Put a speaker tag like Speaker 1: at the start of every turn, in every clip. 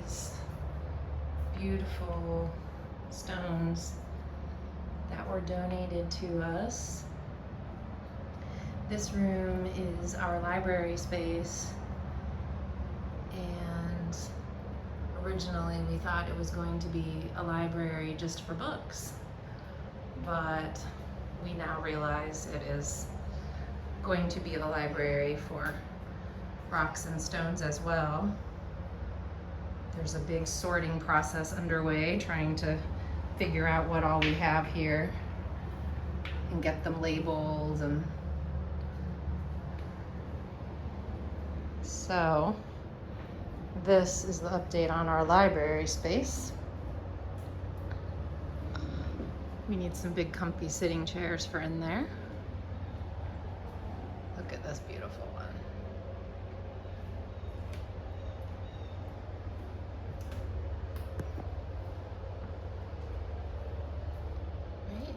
Speaker 1: these beautiful stones that were donated to us. This room is our library space, and originally we thought it was going to be a library just for books, but we now realize it is going to be a library for rocks and stones as well. There's a big sorting process underway, trying to figure out what all we have here and get them labeled. And so this is the update on our library space. We need some big comfy sitting chairs for in there. Look at this beautiful one.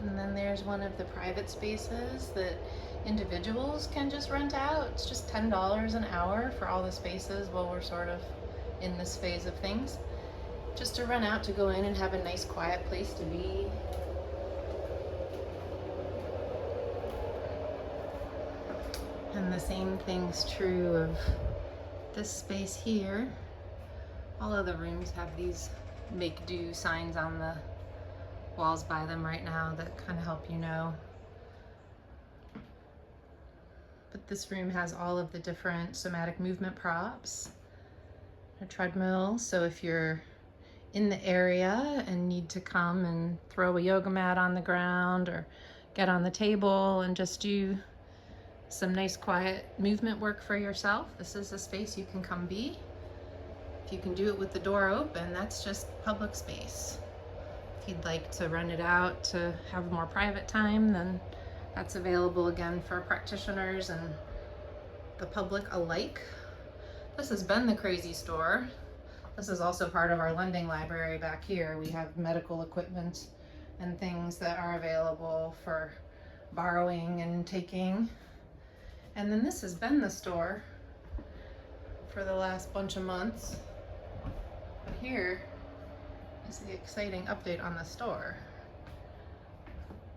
Speaker 1: And then there's one of the private spaces that individuals can just rent out. It's just $10 an hour for all the spaces while we're sort of in this phase of things. Just to rent out, to go in and have a nice quiet place to be. And the same thing's true of this space here. All of the rooms have these make do signs on the walls by them right now that kind of help you know. But this room has all of the different somatic movement props, a treadmill, so if you're in the area and need to come and throw a yoga mat on the ground or get on the table and just do some nice quiet movement work for yourself, this is a space you can come be. If you can do it with the door open, that's just public space. If you'd like to rent it out to have more private time, then that's available again for practitioners and the public alike. This has been the Crazy Store. This is also part of our lending library back here. We have medical equipment and things that are available for borrowing and taking. And then this has been the store for the last bunch of months. But here is the exciting update on the store.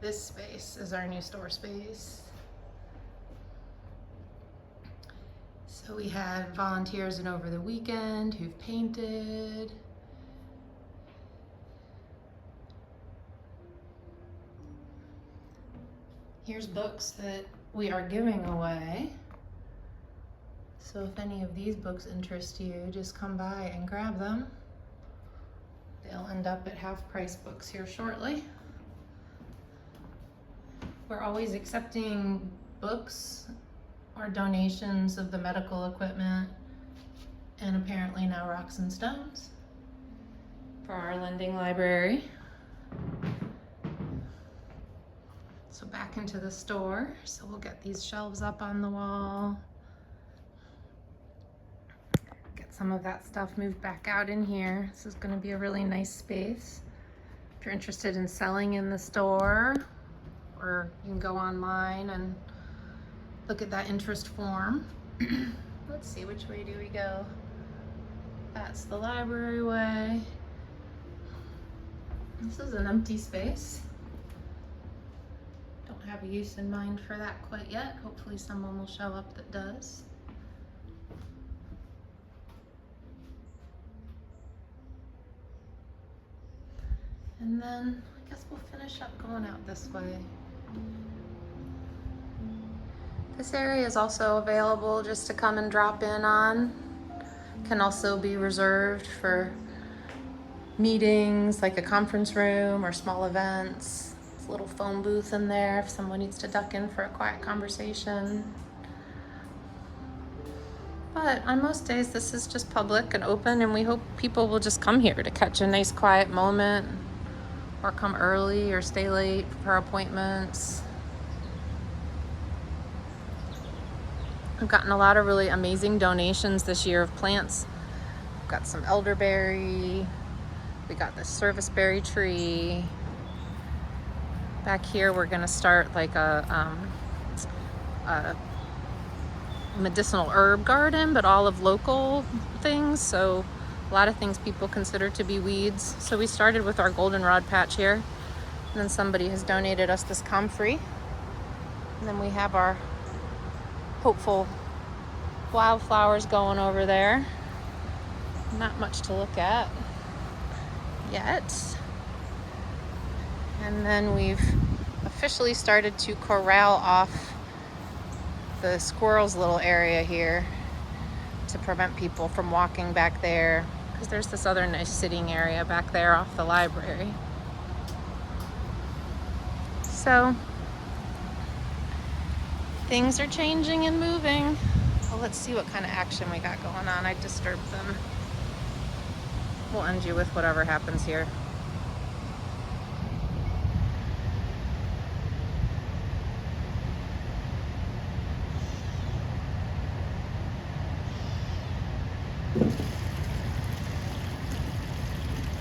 Speaker 1: This space is our new store space. So we had volunteers in over the weekend who've painted. Here's books that we are giving away. So if any of these books interest you, just come by and grab them. They'll end up at half price books here shortly. We're always accepting books or donations of the medical equipment, and apparently now rocks and stones for our lending library. So back into the store. So we'll get these shelves up on the wall. Get some of that stuff moved back out in here. This is going to be a really nice space. If you're interested in selling in the store, or you can go online and look at that interest form. Let's see, which way do we go? That's the library way. This is an empty space. Don't have a use in mind for that quite yet. Hopefully someone will show up that does. And then I guess we'll finish up going out this way. This area is also available just to come and drop in on. Can also be reserved for meetings, like a conference room or small events. There's a little phone booth in there if someone needs to duck in for a quiet conversation. But on most days, this is just public and open, and we hope people will just come here to catch a nice quiet moment, or come early or stay late for appointments. I've gotten a lot of really amazing donations this year of plants. We've got some elderberry. We got this serviceberry tree. Back here, we're gonna start like a medicinal herb garden, but all of local things. So a lot of things people consider to be weeds. So we started with our goldenrod patch here, and then somebody has donated us this comfrey. And then we have our hopeful wildflowers going over there. Not much to look at yet. And then we've officially started to corral off the squirrels' little area here to prevent people from walking back there, because there's this other nice sitting area back there off the library. So things are changing and moving. Well, let's see what kind of action we got going on. I disturbed them. We'll end you with whatever happens here.